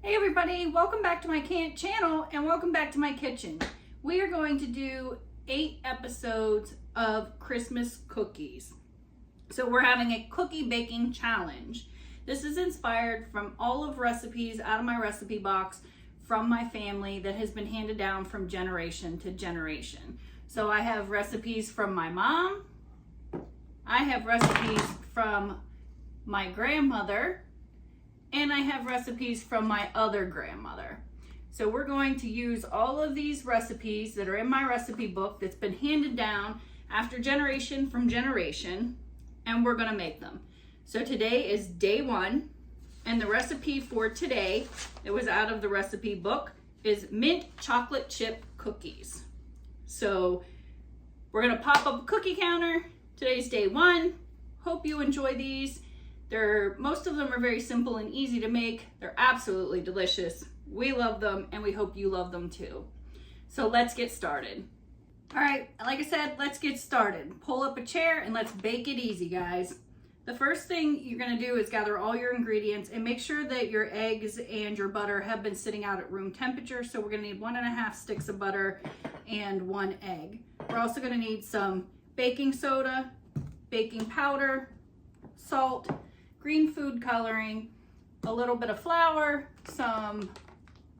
Hey everybody, welcome back to my channel and welcome back to my kitchen. We are going to do 8 episodes of Christmas cookies. So we're having a cookie baking challenge. This is inspired from all of recipes out of my recipe box from my family that has been handed down from generation to generation. So I have recipes from my mom, I have recipes from my grandmother, and I have recipes from my other grandmother. So we're going to use all of these recipes that are in my recipe book that's been handed down after generation from generation, and we're gonna make them. So today is day 1, and the recipe for today that was out of the recipe book is mint chocolate chip cookies. So we're gonna pop up a cookie counter. Today's day 1. Hope you enjoy these. Most of them are very simple and easy to make. They're absolutely delicious. We love them and we hope you love them too. So let's get started. All right, like I said, let's get started. Pull up a chair and let's bake it easy, guys. The first thing you're gonna do is gather all your ingredients and make sure that your eggs and your butter have been sitting out at room temperature. So we're gonna need 1.5 sticks of butter and 1 egg. We're also gonna need some baking soda, baking powder, salt, green food coloring, a little bit of flour, some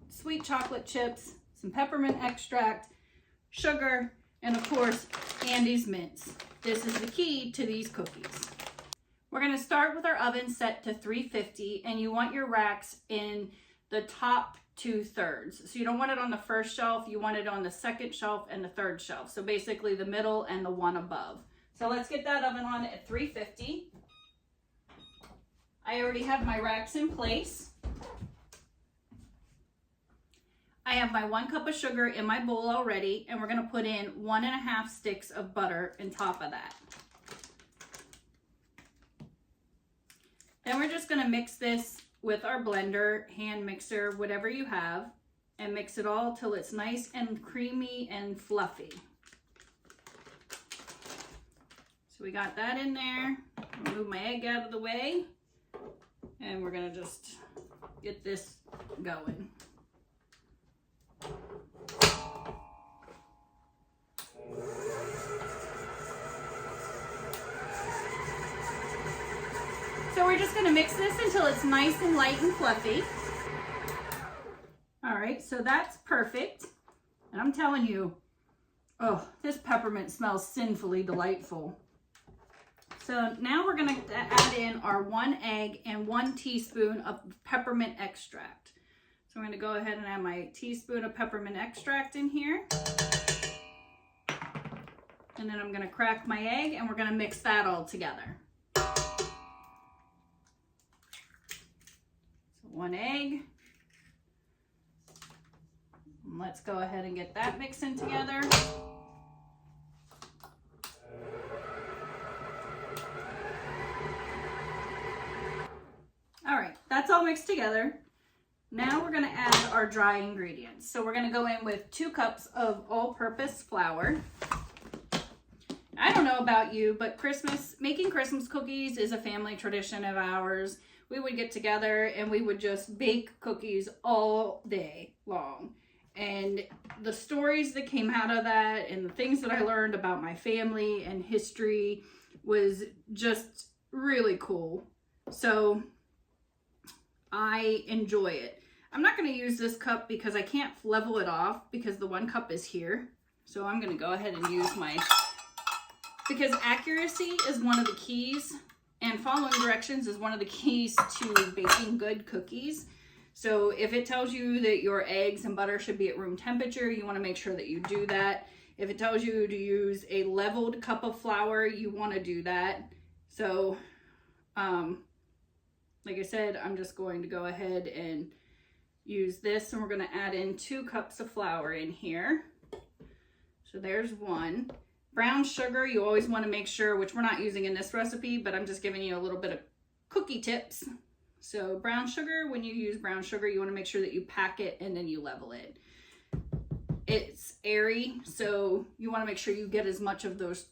sweet chocolate chips, some peppermint extract, sugar, and of course, Andy's mints. This is the key to these cookies. We're gonna start with our oven set to 350, and you want your racks in the top 2/3. So you don't want it on the first shelf, you want it on the second shelf and the third shelf. So basically the middle and the one above. So let's get that oven on at 350. I already have my racks in place. I have my 1 cup of sugar in my bowl already, and we're gonna put in 1.5 sticks of butter on top of that. Then we're just gonna mix this with our blender, hand mixer, whatever you have, and mix it all till it's nice and creamy and fluffy. So we got that in there. I'll move my egg out of the way. And we're gonna just get this going. So we're just gonna mix this until it's nice and light and fluffy. All right, so that's perfect. And I'm telling you, oh, this peppermint smells sinfully delightful. So now we're gonna add in our 1 egg and 1 teaspoon of peppermint extract. So I'm gonna go ahead and add my teaspoon of peppermint extract in here. And then I'm gonna crack my egg and we're gonna mix that all together. So 1 egg. And let's go ahead and get that mixing together. All right, that's all mixed together. Now we're gonna add our dry ingredients. So we're gonna go in with 2 cups of all-purpose flour. I don't know about you, but making Christmas cookies is a family tradition of ours. We would get together and we would just bake cookies all day long. And the stories that came out of that and the things that I learned about my family and history was just really cool. So I enjoy it. I'm not going to use this cup because I can't level it off because the 1 cup is here. So I'm going to go ahead and use because accuracy is one of the keys and following directions is one of the keys to baking good cookies. So if it tells you that your eggs and butter should be at room temperature, you want to make sure that you do that. If it tells you to use a leveled cup of flour, you want to do that. So, like I said, I'm just going to go ahead and use this, and we're going to add in 2 cups of flour in here. So there's 1. Brown sugar, you always want to make sure, which we're not using in this recipe, but I'm just giving you a little bit of cookie tips. So brown sugar, when you use brown sugar, you want to make sure that you pack it and then you level it. It's airy, so you want to make sure you get as much of those,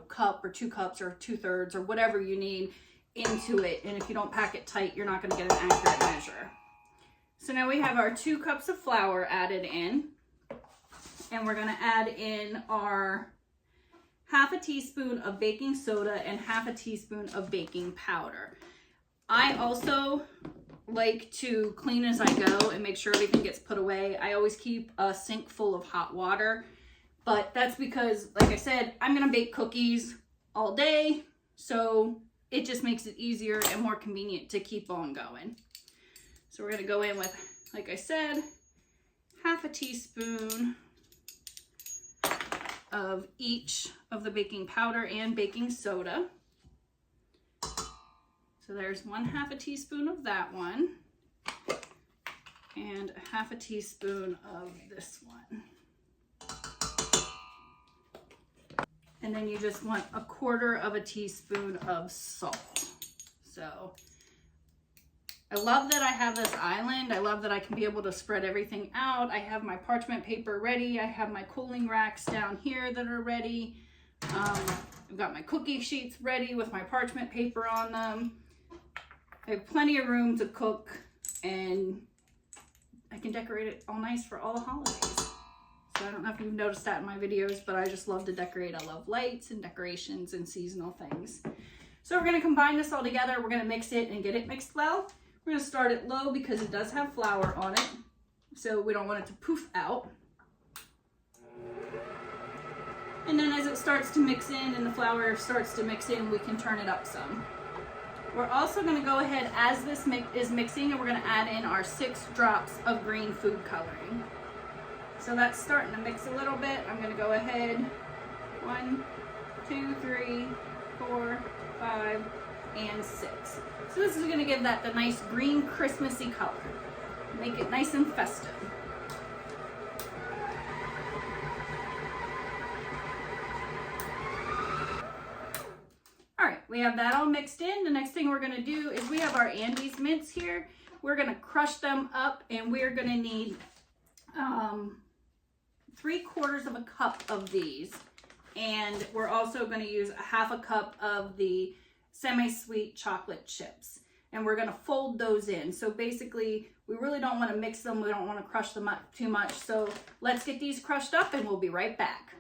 cup or 2 cups or 2/3 or whatever you need into it. And if you don't pack it tight, you're not going to get an accurate measure. So now we have our 2 cups of flour added in, and we're gonna add in our half a teaspoon of baking soda and half a teaspoon of baking powder. I also like to clean as I go and make sure everything gets put away. I always keep a sink full of hot water, but that's because, like I said, I'm gonna bake cookies all day, so it just makes it easier and more convenient to keep on going. So we're gonna go in with, like I said, half a teaspoon of each of the baking powder and baking soda. So there's 1/2 teaspoon of that one and 1/2 teaspoon of this one. And then you just want 1/4 teaspoon of salt. So I love that I have this island. I love that I can be able to spread everything out. I have my parchment paper ready. I have my cooling racks down here that are ready. I've got my cookie sheets ready with my parchment paper on them. I have plenty of room to cook, and I can decorate it all nice for all the holidays. So I don't know if you've noticed that in my videos, but I just love to decorate. I love lights and decorations and seasonal things. So we're gonna combine this all together. We're gonna mix it and get it mixed well. We're gonna start it low because it does have flour on it, so we don't want it to poof out. And then as it starts to mix in and the flour starts to mix in, we can turn it up some. We're also gonna go ahead as this is mixing, and we're gonna add in our 6 drops of green food coloring. So that's starting to mix a little bit. I'm gonna go ahead, 1, 2, 3, 4, 5, and 6. So this is gonna give that the nice green Christmassy color. Make it nice and festive. All right, we have that all mixed in. The next thing we're gonna do is we have our Andes mints here. We're gonna crush them up, and we're gonna need 3/4 cup of these. And we're also gonna use 1/2 cup of the semi-sweet chocolate chips, and we're going to fold those in. So basically we really don't want to mix them, we don't want to crush them up too much. So let's get these crushed up and we'll be right back.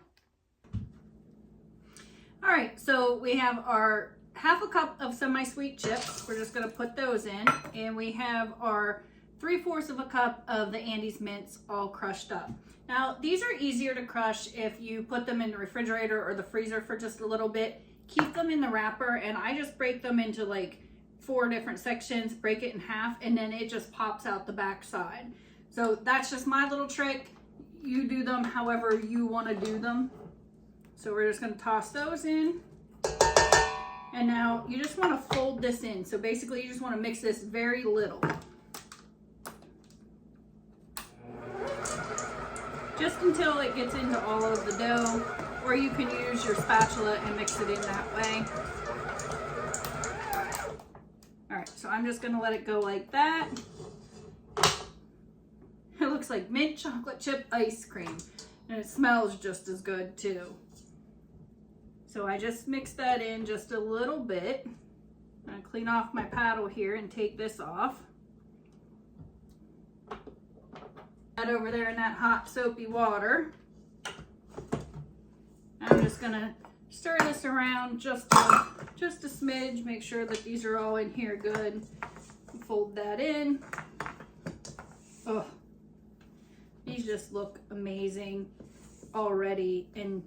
All right, so we have our 1/2 cup of semi-sweet chips. We're just going to put those in, and we have our 3/4 cup of the Andes mints all crushed up. Now these are easier to crush if you put them in the refrigerator or the freezer for just a little bit. Keep them in the wrapper, and I just break them into like 4 different sections, break it in half, and then it just pops out the back side. So that's just my little trick. You do them however you want to do them. So we're just going to toss those in. And now you just want to fold this in. So basically you just want to mix this very little. Just until it gets into all of the dough. Or you can use your spatula and mix it in that way. All right, so I'm just gonna let it go like that. It looks like mint chocolate chip ice cream, and it smells just as good too. So I just mixed that in just a little bit. I'm gonna clean off my paddle here and take this off. That over there in that hot soapy water. I'm just gonna stir this around just a smidge, make sure that these are all in here good. Fold that in. Oh, these just look amazing already, and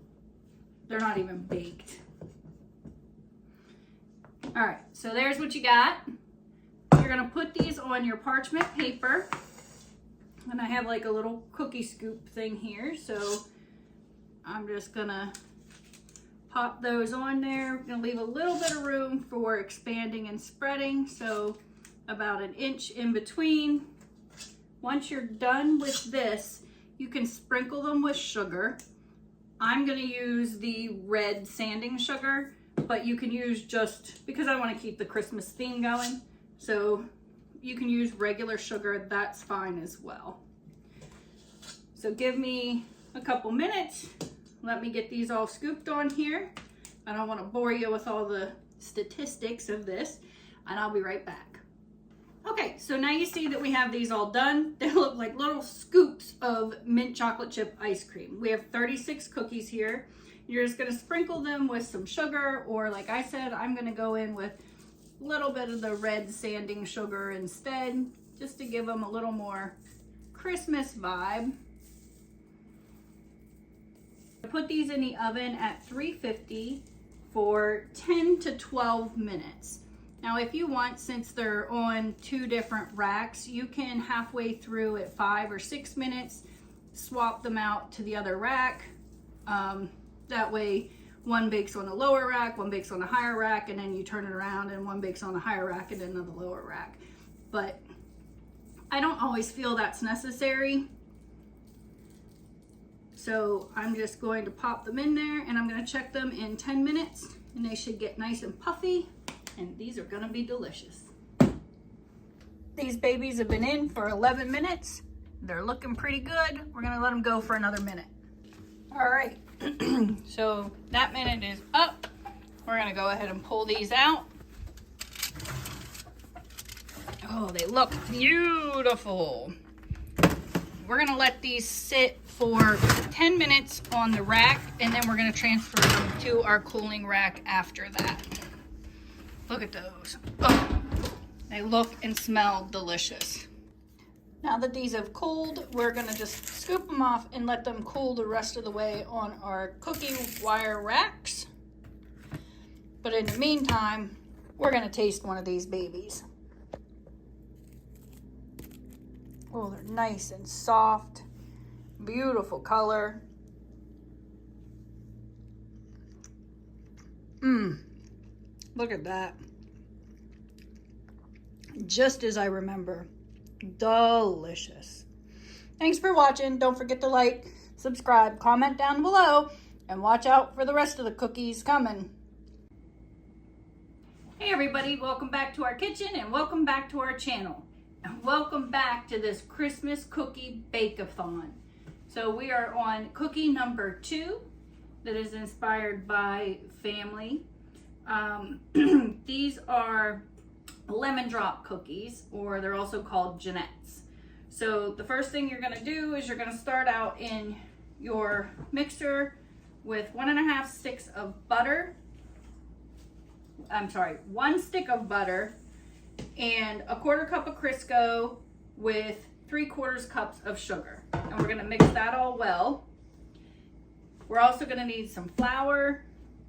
they're not even baked. All right, so there's what you got. You're gonna put these on your parchment paper, and I have like a little cookie scoop thing here, so I'm just gonna pop those on there. We're gonna leave a little bit of room for expanding and spreading, so about 1 inch in between. Once you're done with this, you can sprinkle them with sugar. I'm gonna use the red sanding sugar, but you can use just, because I wanna keep the Christmas theme going, so you can use regular sugar, that's fine as well. So give me a couple minutes. Let me get these all scooped on here. I don't want to bore you with all the statistics of this, and I'll be right back. Okay, so now you see that we have these all done. They look like little scoops of mint chocolate chip ice cream. We have 36 cookies here. You're just gonna sprinkle them with some sugar, or like I said, I'm gonna go in with a little bit of the red sanding sugar instead, just to give them a little more Christmas vibe. Put these in the oven at 350 for 10 to 12 minutes. Now, if you want, since they're on 2 different racks, you can halfway through at 5 or 6 minutes, swap them out to the other rack. That way, one bakes on the lower rack, one bakes on the higher rack, and then you turn it around and one bakes on the higher rack and then on the lower rack. But I don't always feel that's necessary. So I'm just going to pop them in there, and I'm going to check them in 10 minutes, and they should get nice and puffy. And these are gonna be delicious. These babies have been in for 11 minutes. They're looking pretty good. We're gonna let them go for another minute. All right, so that minute is up. We're gonna go ahead and pull these out. Oh, they look beautiful. We're gonna let these sit for 10 minutes on the rack, and then we're gonna transfer them to our cooling rack after that. Look at those. Oh, they look and smell delicious. Now that these have cooled, we're gonna just scoop them off and let them cool the rest of the way on our cookie wire racks. But in the meantime, we're gonna taste one of these babies. Oh, they're nice and soft. Beautiful color. Look at that. Just as I remember. Delicious. Thanks for watching. Don't forget to like, subscribe, comment down below, and watch out for the rest of the cookies coming. Hey everybody, welcome back to our kitchen and welcome back to our channel. And welcome back to this Christmas cookie bake-a-thon. So we are on cookie number 2 that is inspired by family. These are lemon drop cookies, or they're also called Jeanette's. So the first thing you're gonna do is you're gonna start out in your mixer with 1.5 sticks of butter. I'm sorry, 1 stick of butter and 1/4 cup of Crisco with 3/4 cups of sugar. And we're gonna mix that all well. We're also gonna need some flour,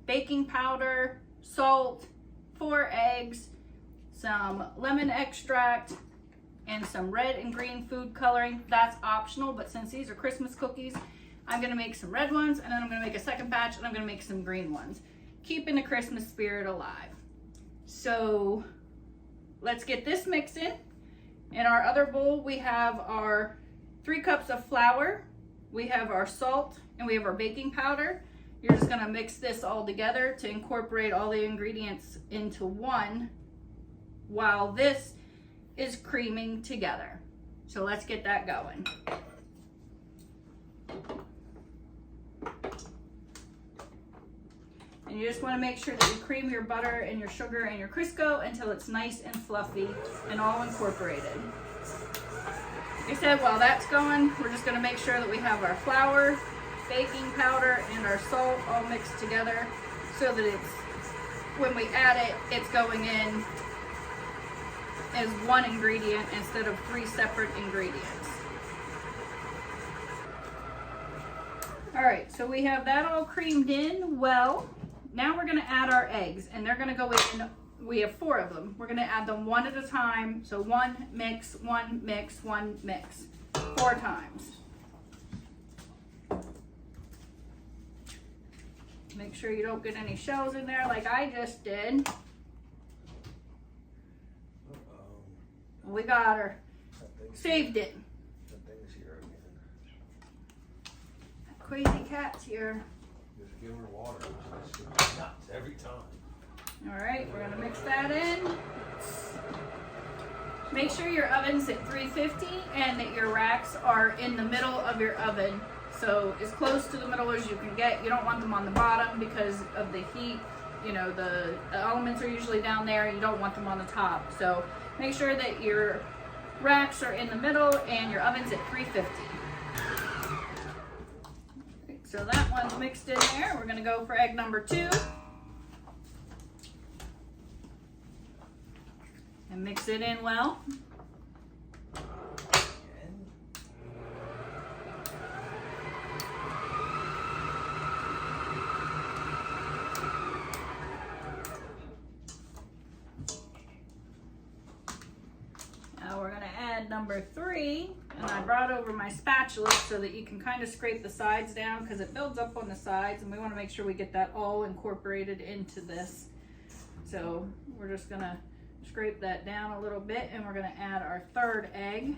baking powder, salt, 4 eggs, some lemon extract, and some red and green food coloring. That's optional, but since these are Christmas cookies, I'm gonna make some red ones, and then I'm gonna make a second batch, and I'm gonna make some green ones, keeping the Christmas spirit alive. So let's get this mix in. In our other bowl, we have our 3 cups of flour, we have our salt, and we have our baking powder. You're just gonna mix this all together to incorporate all the ingredients into one while this is creaming together. So let's get that going. And you just wanna make sure that you cream your butter and your sugar and your Crisco until it's nice and fluffy and all incorporated. Like I said, while that's going, we're just gonna make sure that we have our flour, baking powder, and our salt all mixed together so that it's, when we add it, it's going in as one ingredient instead of 3 separate ingredients. All right, so we have that all creamed in well. Now we're gonna add our eggs, and they're gonna go in, we have 4 of them. We're gonna add them one at a time. So 1 mix, 1 mix, 1 mix, 4 times. Make sure you don't get any shells in there like I just did. We got her. Saved it. That thing's here again. That crazy cat's here. Just give her water. Every time. All right, we're gonna mix that in. Make sure your oven's at 350 and that your racks are in the middle of your oven. So as close to the middle as you can get. You don't want them on the bottom because of the heat. You know, the elements are usually down there. You don't want them on the top. So Make sure that your racks are in the middle and your oven's at 350. So that one's mixed in there. We're gonna go for egg number 2. And mix it in well. Now we're gonna add number 3. And I brought over my spatula so that you can kind of scrape the sides down because it builds up on the sides and we want to make sure we get that all incorporated into this. So we're just gonna scrape that down a little bit and we're gonna add our 3rd egg.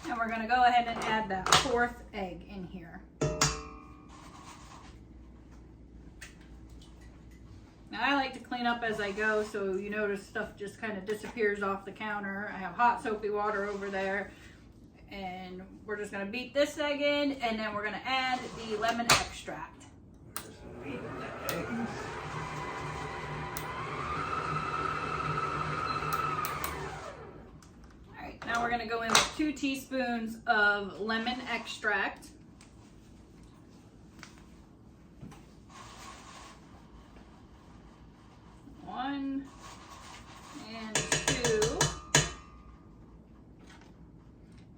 And we're gonna go ahead and add that 4th egg in here. Now I like to clean up as I go, so you notice stuff just kind of disappears off the counter. I have hot soapy water over there, and we're just gonna beat this egg in, and then we're gonna add the lemon extract. All right, now we're gonna go in with 2 teaspoons of lemon extract. One and 2.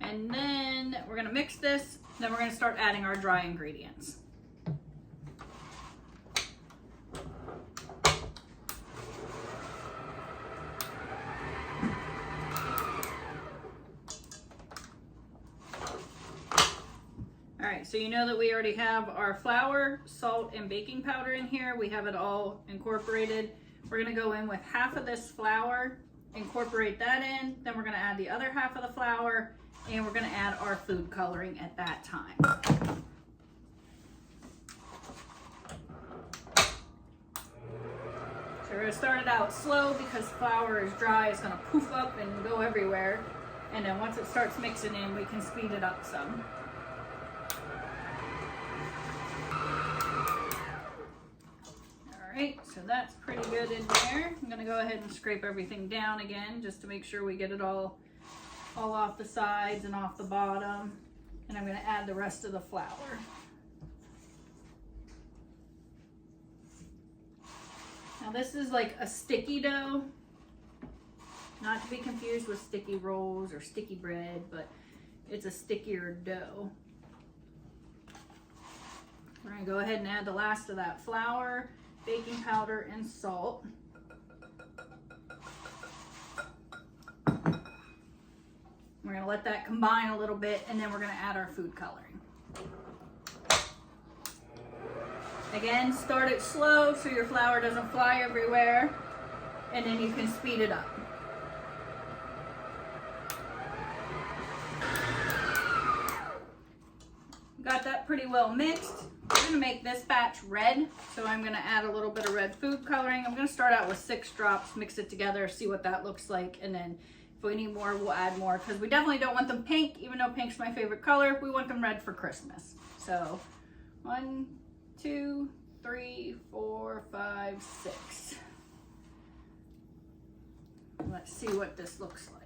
And then we're gonna mix this, then we're gonna start adding our dry ingredients. All right, so you know that we already have our flour, salt, and baking powder in here. We have it all incorporated. We're gonna go in with half of this flour, incorporate that in, then we're gonna add the other half of the flour, and we're gonna add our food coloring at that time. So we're gonna start it out slow because flour is dry, it's gonna poof up and go everywhere. And then once it starts mixing in, we can speed it up some. Alright, so that's pretty good in there. I'm gonna go ahead and scrape everything down again just to make sure we get it all off the sides and off the bottom. And I'm gonna add the rest of the flour. Now this is like a sticky dough, not to be confused with sticky rolls or sticky bread, but it's a stickier dough. We're gonna go ahead and add the last of that flour, baking powder, and salt. We're gonna let that combine a little bit, and then we're gonna add our food coloring. Again, start it slow so your flour doesn't fly everywhere, and then you can speed it up. Got that pretty well mixed. I'm gonna make this batch red, so I'm gonna add a little bit of red food coloring. I'm gonna start out with 6 drops, mix it together, see what that looks like, and then if we need more, we'll add more, because we definitely don't want them pink, even though pink's my favorite color. We want them red for Christmas. So 1, 2, 3, 4, 5, 6. Let's see what this looks like.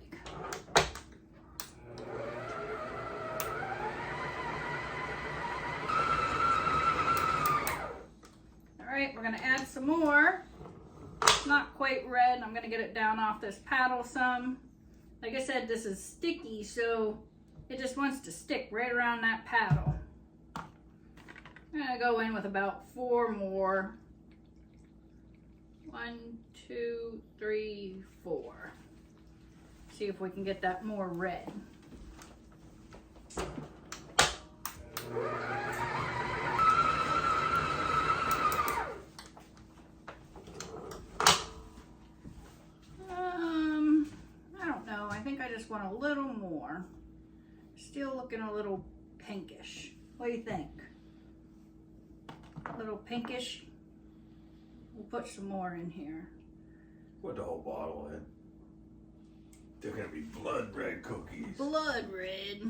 All right, we're gonna add some more. It's not quite red. I'm gonna get it down off this paddle some. Like I said, this is sticky, so it just wants to stick right around that paddle. I'm gonna go in with about 4 more. 1, 2, 3, 4. See if we can get that more red. I think I just want a little more. Still looking a little pinkish. What do you think? A little pinkish? put some more in here. Put the whole bottle in. They're gonna be blood red cookies. Blood red.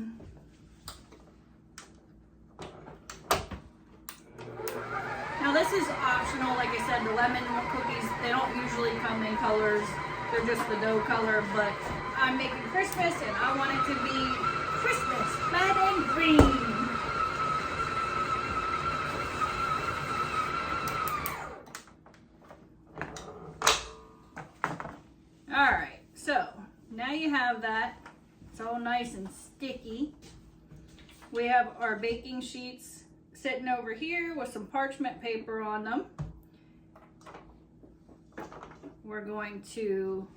Now this is optional. Like I said, the lemon cookies, they don't usually come in colors. They're just the dough color, but I'm making Christmas and I want it to be Christmas, red and green. All right, so now you have that. It's all nice and sticky. We have our baking sheets sitting over here with some parchment paper on them. We're going to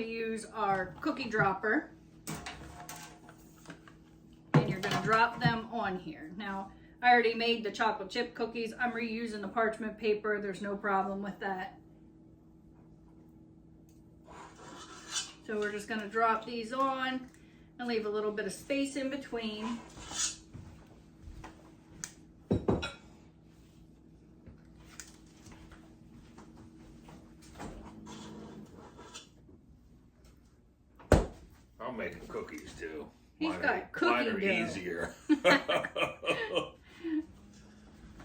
use our cookie dropper, and you're going to drop them on here. Now, I already made the chocolate chip cookies. I'm reusing the parchment paper. There's no problem with that. So we're just going to drop these on and leave a little bit of space in between. I'm making cookies too. He's got cookie dough. Mine are easier.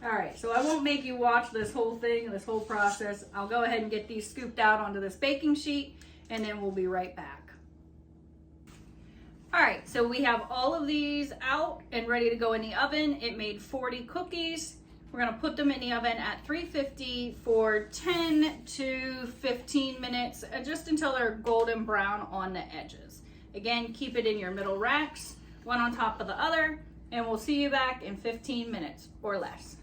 All right, so I won't make you watch this whole thing, this whole process. I'll go ahead and get these scooped out onto this baking sheet, and then we'll be right back. All right, so we have all of these out and ready to go in the oven. It made 40 cookies. We're gonna put them in the oven at 350 for 10 to 15 minutes, just until they're golden brown on the edges. Again, keep it in your middle racks, one on top of the other, and we'll see you back in 15 minutes or less.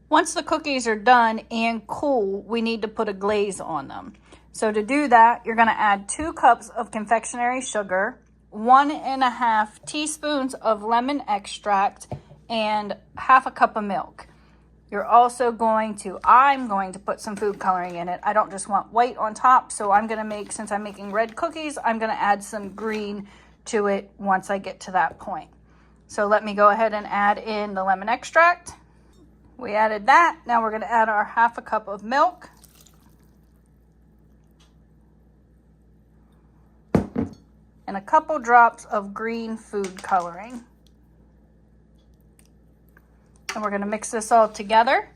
Once the cookies are done and cool, we need to put a glaze on them. So to do that, you're gonna add 2 cups of confectionery sugar, 1.5 teaspoons of lemon extract, and half a cup of milk. You're also I'm going to put some food coloring in it. I don't just want white on top, so since I'm making red cookies, I'm gonna add some green to it once I get to that point. So let me go ahead and add in the lemon extract. We added that. Now we're gonna add our half a cup of milk. And a couple drops of green food coloring. And we're gonna mix this all together.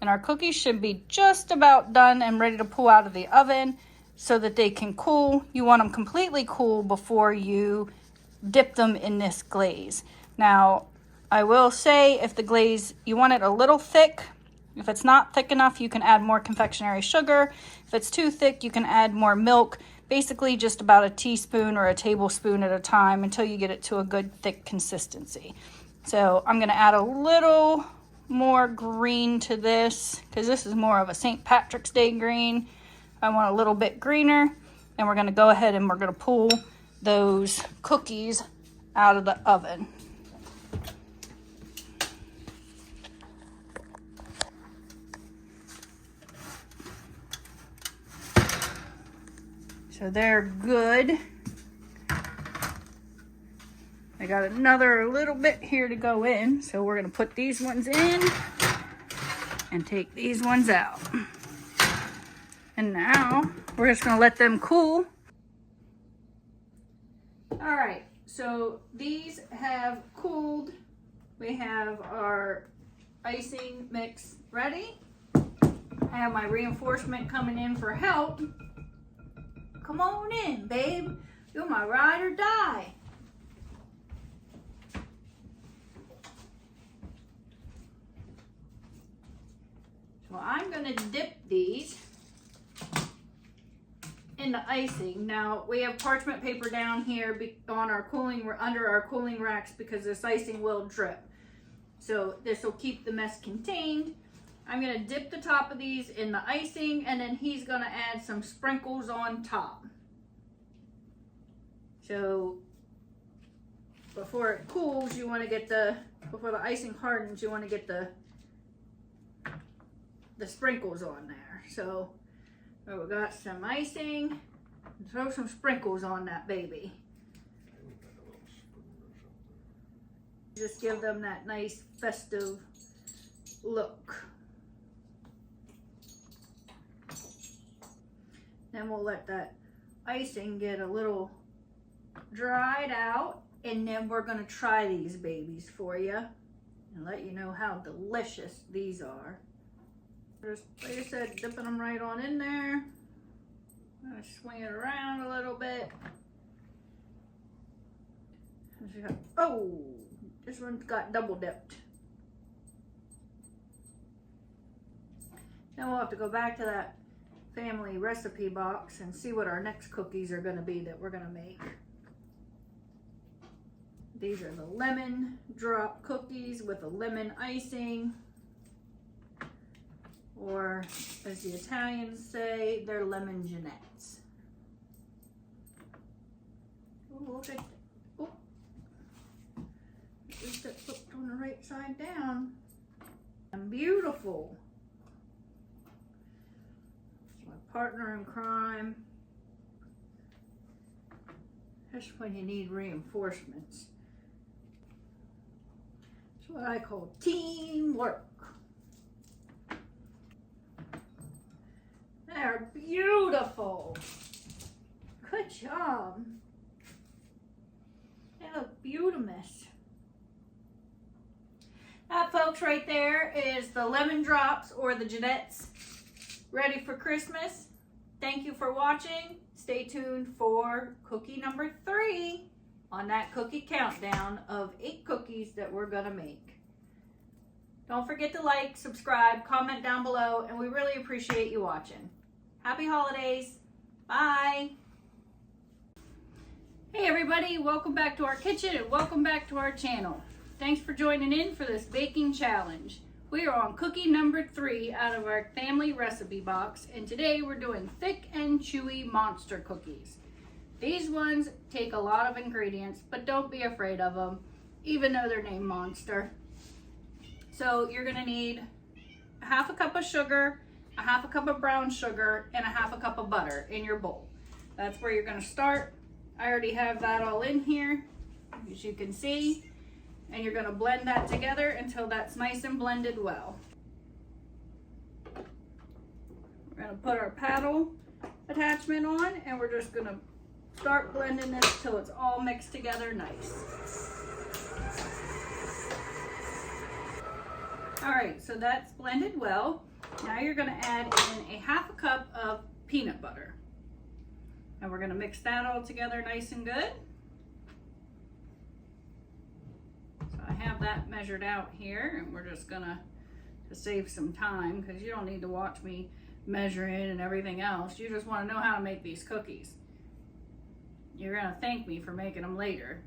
And our cookies should be just about done and ready to pull out of the oven so that they can cool. You want them completely cool before you dip them in this glaze. Now, I will say if the glaze, you want it a little thick. If it's not thick enough, you can add more confectionery sugar. If it's too thick, you can add more milk. Basically just about a teaspoon or a tablespoon at a time until you get it to a good thick consistency. So I'm gonna add a little more green to this because this is more of a St. Patrick's Day green. I want a little bit greener, and we're gonna go ahead and we're gonna pull those cookies out of the oven. So they're good. I got another little bit here to go in. So we're gonna put these ones in and take these ones out. And now we're just gonna let them cool. All right, so these have cooled. We have our icing mix ready. I have my reinforcement coming in for help. Come on in, babe. You're my ride or die. So I'm gonna dip these in the icing. Now we have parchment paper down here on our under our cooling racks because this icing will drip. So this will keep the mess contained. I'm gonna dip the top of these in the icing, and then he's gonna add some sprinkles on top. So before it cools, you wanna get before the icing hardens, you wanna get the sprinkles on there. So we got some icing, throw some sprinkles on that baby. Just give them that nice festive look. Then we'll let that icing get a little dried out, and then we're gonna try these babies for you and let you know how delicious these are. Just, like I said, dipping them right on in there. I'm gonna swing it around a little bit. Oh, this one's got double dipped. Then we'll have to go back to that family recipe box and see what our next cookies are gonna be that we're gonna make. These are the lemon drop cookies with a lemon icing, or as the Italians say, they're lemon genettes. Oh, look at that. Oh, at least it flipped on the right side down. And beautiful. It's my partner in crime. That's when you need reinforcements. It's what I call teamwork. They're beautiful. Good job. They look beautimous. That, folks, right there is the lemon drops, or the Jeanettes, ready for Christmas. Thank you for watching. Stay tuned for cookie number 3 on that cookie countdown of 8 cookies that we're gonna make. Don't forget to like, subscribe, comment down below, and we really appreciate you watching. Happy holidays. Bye. Hey everybody, welcome back to our kitchen and welcome back to our channel. Thanks for joining in for this baking challenge. We are on cookie number 3 out of our family recipe box, and today we're doing thick and chewy monster cookies. These ones take a lot of ingredients, but don't be afraid of them, even though they're named Monster. So you're gonna need a half a cup of sugar, a half a cup of brown sugar, and a half a cup of butter in your bowl. That's where you're gonna start. I already have that all in here, as you can see. And you're gonna blend that together until that's nice and blended well. We're gonna put our paddle attachment on, and we're just gonna start blending this till it's all mixed together nice. All right, so that's blended well. Now you're gonna add in a half a cup of peanut butter. And we're gonna mix that all together nice and good. So I have that measured out here, and we're just gonna, to save some time, because you don't need to watch me measuring and everything else. You just wanna know how to make these cookies. You're gonna thank me for making them later.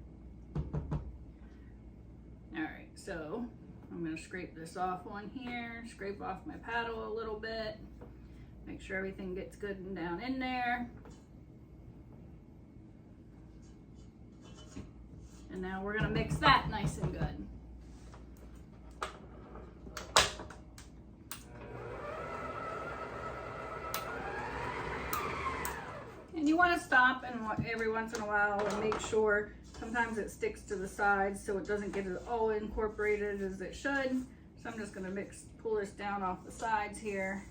All right, so I'm gonna scrape this off on here, scrape off my paddle a little bit, make sure everything gets good and down in there. And now we're gonna mix that nice and good. And you wanna stop and every once in a while and make sure. Sometimes it sticks to the sides, so it doesn't get as all incorporated as it should. So I'm just gonna pull this down off the sides here,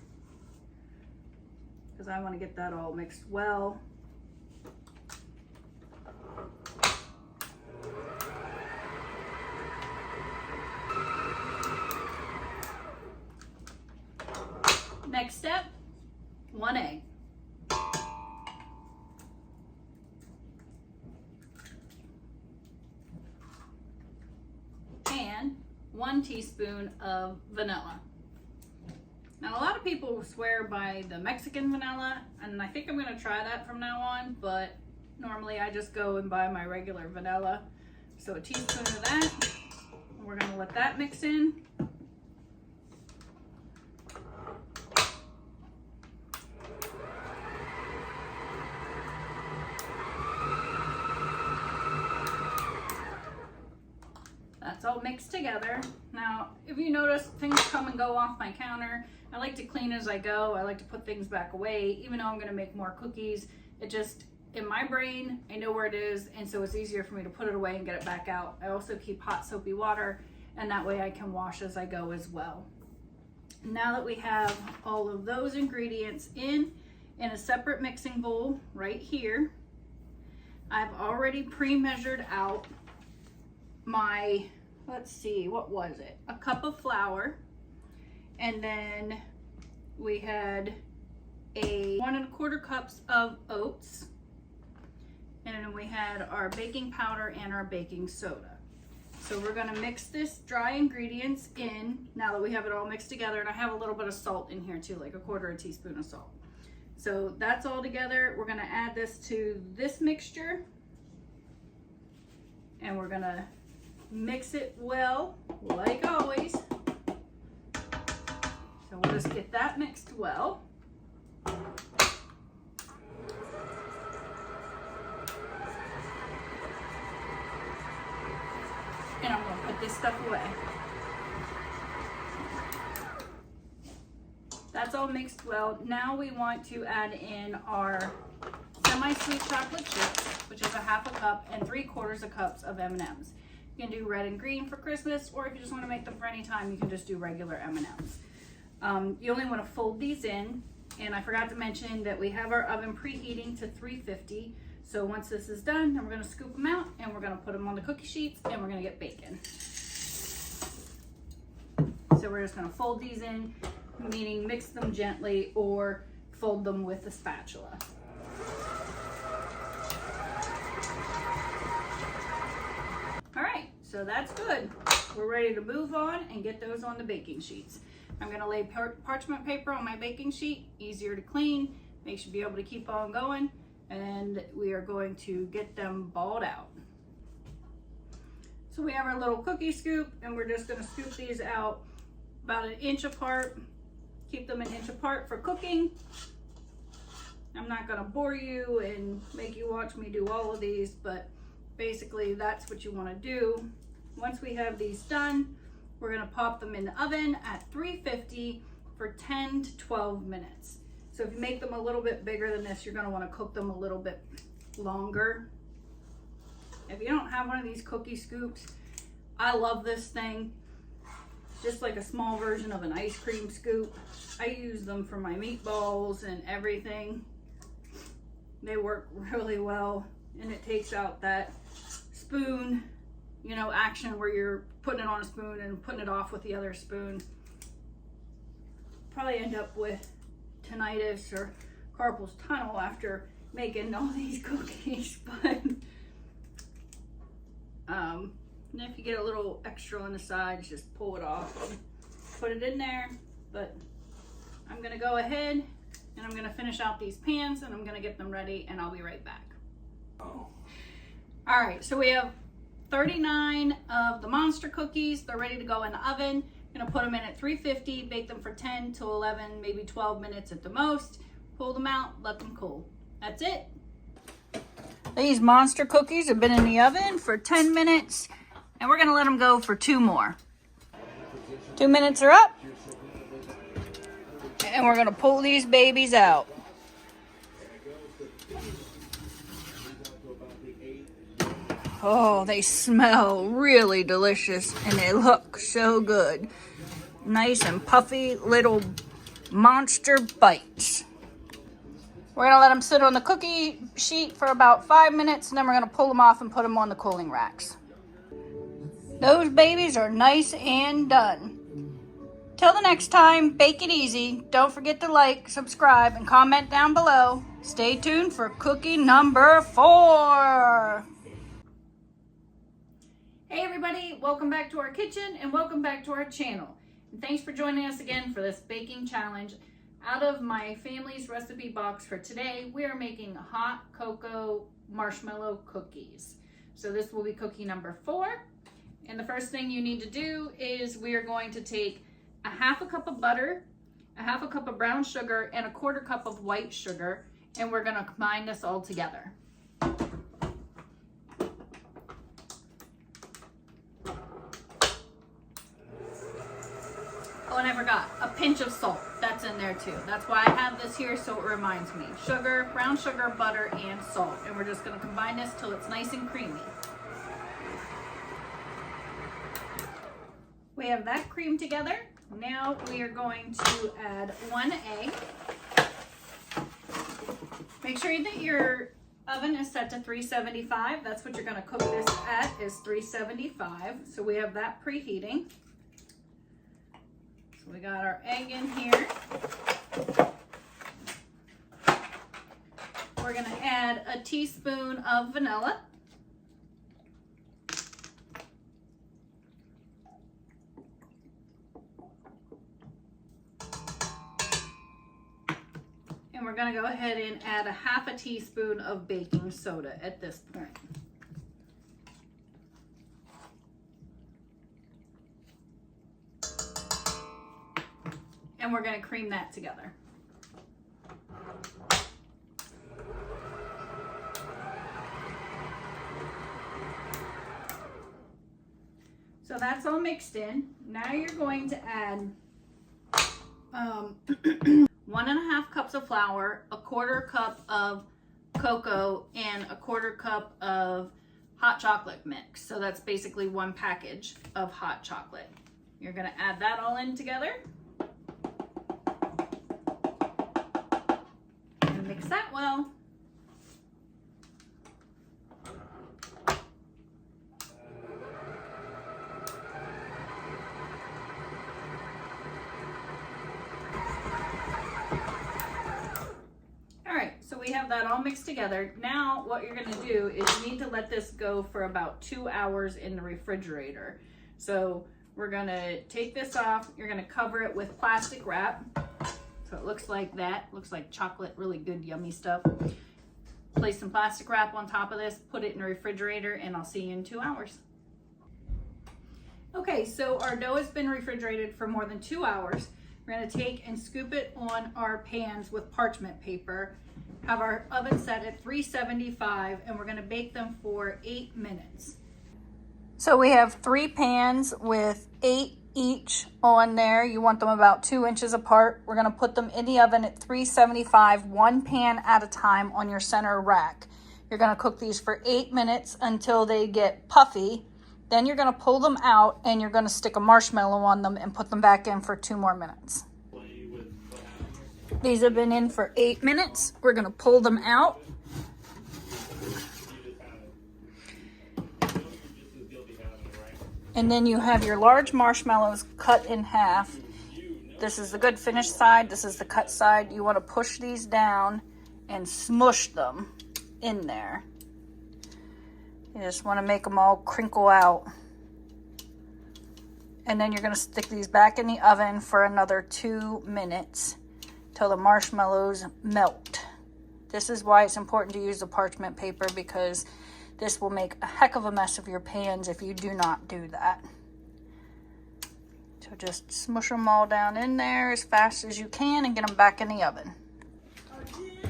because I wanna get that all mixed well. Next step, 1 egg. And 1 teaspoon of vanilla. Now, a lot of people swear by the Mexican vanilla, and I think I'm gonna try that from now on, but normally I just go and buy my regular vanilla. So a teaspoon of that. We're gonna let that mix in. That's all mixed together. Now, if you notice, things come and go off my counter. I like to clean as I go. I like to put things back away. Even though I'm gonna make more cookies, in my brain, I know where it is, and so it's easier for me to put it away and get it back out. I also keep hot soapy water, and that way I can wash as I go as well. Now that we have all of those ingredients in a separate mixing bowl right here, I've already pre-measured out my, let's see, what was it? A cup of flour, and then we had 1 1/4 cups of oats, and then we had our baking powder and our baking soda. So we're gonna mix this dry ingredients in now that we have it all mixed together, and I have a little bit of salt in here too, like 1/4 teaspoon of salt. So that's all together. We're gonna add this to this mixture, and we're gonna mix it well, like always. So we'll just get that mixed well. And I'm gonna put this stuff away. That's all mixed well. Now we want to add in our semi-sweet chocolate chips, which is 1/2 cup, and 3/4 cups of M&Ms. You can do red and green for Christmas, or if you just want to make them for any time, you can just do regular M&Ms. You only want to fold these in, and I forgot to mention that we have our oven preheating to 350. So once this is done, then we're going to scoop them out, and we're going to put them on the cookie sheets, and we're going to get baking. So we're just going to fold these in, meaning mix them gently or fold them with a spatula. All right, so that's good. We're ready to move on and get those on the baking sheets. I'm going to lay parchment paper on my baking sheet, easier to clean, makes you be able to keep on going, and we are going to get them balled out. So we have our little cookie scoop, and we're just going to scoop these out about 1 inch apart. Keep them 1 inch apart for cooking. I'm not going to bore you and make you watch me do all of these, but basically that's what you want to do. Once we have these done, we're going to pop them in the oven at 350 for 10 to 12 minutes. So if you make them a little bit bigger than this, you're going to want to cook them a little bit longer. If you don't have one of these cookie scoops, I love this thing. It's just like a small version of an ice cream scoop. I use them for my meatballs and everything. They work really well, and it takes out that spoon, you know, action where you're putting it on a spoon and putting it off with the other spoon. Probably end up with tinnitus or carpal tunnel after making all these cookies, but and if you get a little extra on the sides, just pull it off and put it in there. But I'm gonna go ahead and I'm gonna finish out these pans, and I'm gonna get them ready, and I'll be right back. Oh. All right, so we have 39 of the monster cookies. They're ready to go in the oven. I'm gonna put them in at 350, bake them for 10 to 11, maybe 12 minutes at the most. Pull them out, let them cool. That's it. These monster cookies have been in the oven for 10 minutes, and we're gonna let them go for 2 more. 2 minutes are up, and we're gonna pull these babies out. Oh, they smell really delicious, and they look so good. Nice and puffy little monster bites. We're gonna let them sit on the cookie sheet for about 5 minutes, and then we're gonna pull them off and put them on the cooling racks. Those babies are nice and done. Till the next time, bake it easy. Don't forget to like, subscribe, and comment down below. Stay tuned for cookie number 4. Hey everybody, welcome back to our kitchen and welcome back to our channel. And thanks for joining us again for this baking challenge. Out of my family's recipe box for today, we are making hot cocoa marshmallow cookies. So this will be cookie number 4. And the first thing you need to do is we are going to take 1/2 cup of butter, 1/2 cup of brown sugar, and 1/4 cup of white sugar, and we're gonna combine this all together. Oh, and I forgot, a pinch of salt. That's salt's in there too. That's why I have this here, so it reminds me. Sugar, brown sugar, butter, and salt. And we're just gonna combine this till it's nice and creamy. We have that cream together. Now we are going to add 1 egg. Make sure that your oven is set to 375. That's what you're gonna cook this at, is 375. So we have that preheating. So we got our egg in here. We're gonna add a teaspoon of vanilla. And we're gonna go ahead and add a half a teaspoon of baking soda at this point. And we're gonna cream that together. So that's all mixed in. Now you're going to add 1.5 cups of flour, 1/4 cup of cocoa, and 1/4 cup of hot chocolate mix. So that's basically 1 package of hot chocolate. You're gonna add that all in together. And mix that well. We have that all mixed together. Now what you're going to do is you need to let this go for about 2 hours in the refrigerator. So we're going to take this off. You're going to cover it with plastic wrap. So it looks like that. Looks like chocolate, really good, yummy stuff. Place some plastic wrap on top of this, put it in the refrigerator, and I'll see you in 2 hours. Okay, so our dough has been refrigerated for more than 2 hours. We're going to take and scoop it on our pans with parchment paper. Have our oven set at 375, and we're going to bake them for 8 minutes. So we have 3 pans with 8 each on there. You want them about 2 inches apart. We're going to put them in the oven at 375, 1 pan at a time on your center rack. You're going to cook these for 8 minutes until they get puffy. Then you're going to pull them out, and you're going to stick a marshmallow on them and put them back in for 2 more minutes. These have been in for 8 minutes. We're gonna pull them out. And then you have your large marshmallows cut in half. This is the good finished side. This is the cut side. You wanna push these down and smush them in there. You just wanna make them all crinkle out. And then you're gonna stick these back in the oven for another 2 minutes. Till the marshmallows melt. This is why it's important to use the parchment paper, because this will make a heck of a mess of your pans if you do not do that. So just smush them all down in there as fast as you can and get them back in the oven.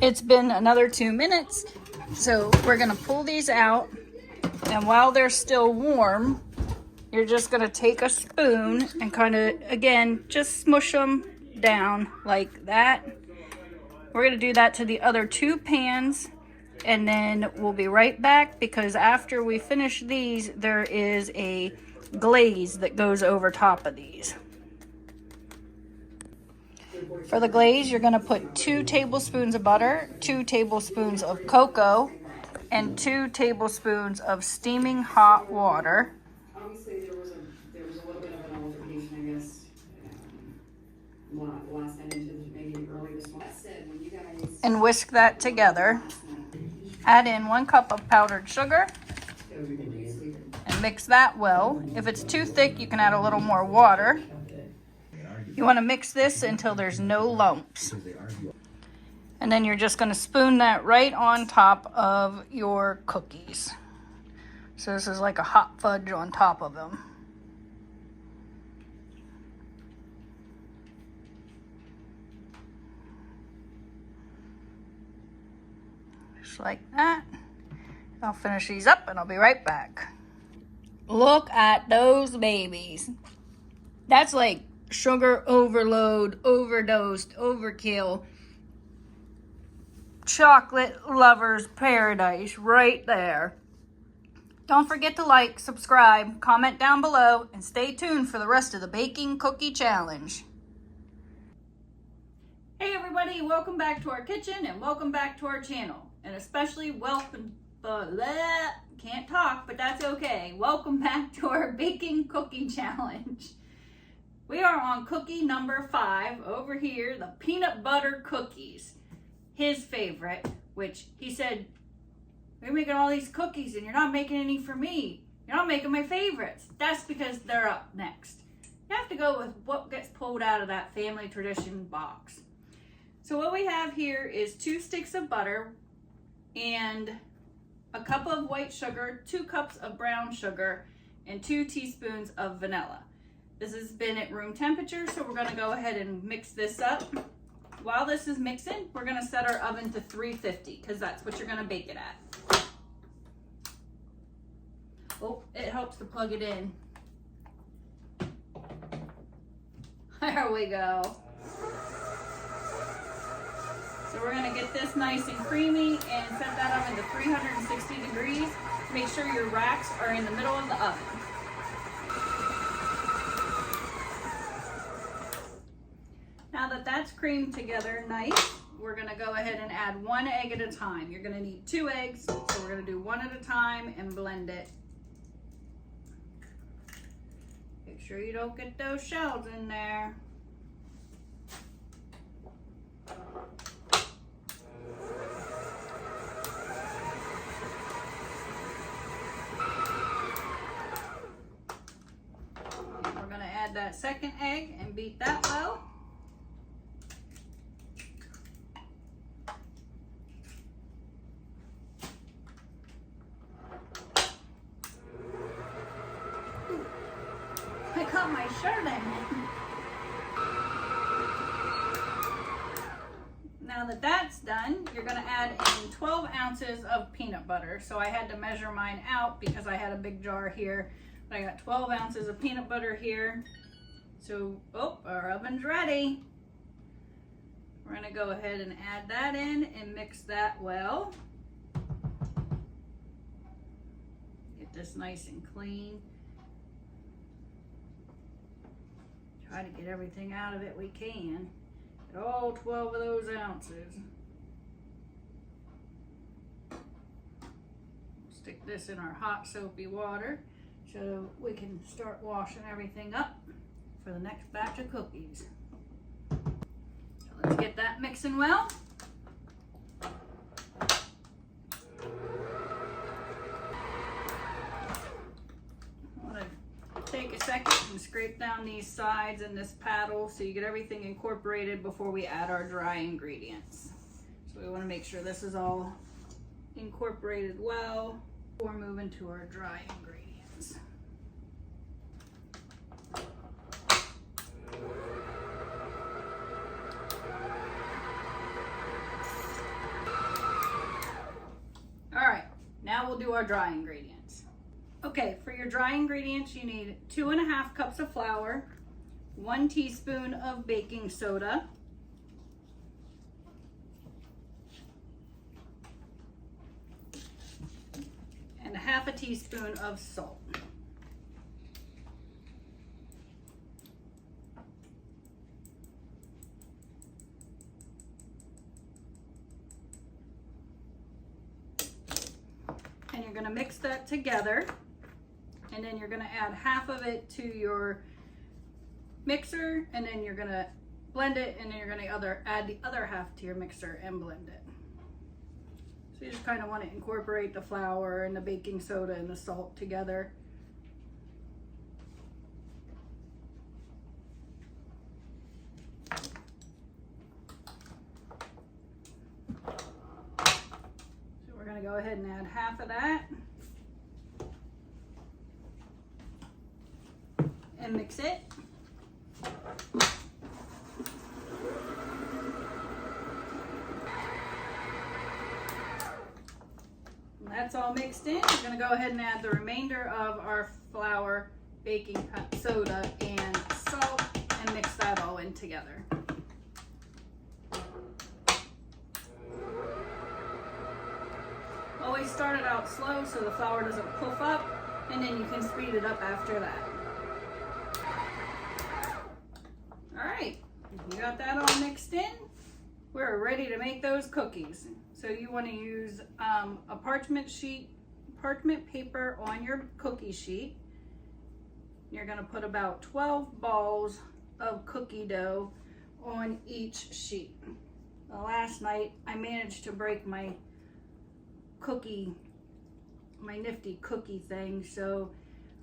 It's been another 2 minutes, so we're gonna pull these out, and while they're still warm, you're just gonna take a spoon and kind of, again, just smush them down like that. We're going to do that to the other 2 pans, and then we'll be right back, because after we finish these, there is a glaze that goes over top of these. For the glaze, you're going to put 2 tablespoons of butter, 2 tablespoons of cocoa, and 2 tablespoons of steaming hot water. Obviously, there was a little bit of an altercation, I guess. Last night into maybe early this morning. That said, when you guys and whisk that together. Add in 1 cup of powdered sugar and mix that well. If it's too thick, you can add a little more water. You want to mix this until there's no lumps. And then you're just going to spoon that right on top of your cookies. So this is like a hot fudge on top of them. Just like that. I'll finish these up and I'll be right back. Look at those babies. That's like sugar overload, overdosed, overkill. Chocolate lover's paradise right there. Don't forget to like, subscribe, comment down below, and stay tuned for the rest of the baking cookie challenge. Hey everybody, welcome back to our kitchen and welcome back to our channel. And especially welcome, can't talk, but that's okay. Welcome back to our baking cookie challenge. We are on cookie number 5 over here, the peanut butter cookies. His favorite, which he said, we're making all these cookies and you're not making any for me. You're not making my favorites. That's because they're up next. You have to go with what gets pulled out of that family tradition box. So what we have here is 2 sticks of butter and a cup of white sugar, 2 cups of brown sugar, and 2 teaspoons of vanilla. This has been at room temperature, so we're gonna go ahead and mix this up. While this is mixing, we're gonna set our oven to 350 because that's what you're gonna bake it at. Oh, it helps to plug it in. There we go. So we're gonna get this nice and creamy and set that oven to 360 degrees. Make sure your racks are in the middle of the oven. Now that that's creamed together nice, we're gonna go ahead and add 1 egg at a time. You're gonna need 2 eggs, so we're gonna do 1 at a time and blend it. Make sure you don't get those shells in there. We're gonna add that second egg and beat that well. I got my shirt in. Now that that's done, you're gonna add in 12 ounces of peanut butter. So I had to measure mine out because I had a big jar here. But I got 12 ounces of peanut butter here. So, our oven's ready. We're gonna go ahead and add that in and mix that well. Get this nice and clean. Try to get everything out of it we can. Get all 12 of those ounces. Stick this in our hot soapy water so we can start washing everything up for the next batch of cookies. So let's get that mixing well. Take a second and scrape down these sides and this paddle so you get everything incorporated before we add our dry ingredients. So we want to make sure this is all incorporated well before moving to our dry ingredients. All right, now we'll do our dry ingredients. Okay, for your dry ingredients, you need 2.5 cups of flour, 1 teaspoon of baking soda, and 1/2 teaspoon of salt. And you're gonna mix that together. And then you're gonna add 1/2 of it to your mixer, and then you're gonna blend it, and then you're gonna add the other 1/2 to your mixer and blend it. So you just kind of want to incorporate the flour and the baking soda and the salt together. So we're gonna go ahead and add 1/2 of that. And mix it. And that's all mixed in. We're going to go ahead and add the remainder of our flour, baking soda, and salt and mix together. Always start it out slow so the flour doesn't puff up, and then you can speed it up after that. All right, you got that all mixed in. We're ready to make those cookies. So you want to use a parchment paper on your cookie sheet. You're going to put about 12 balls of cookie dough on each sheet. Last night I managed to break my nifty cookie thing, so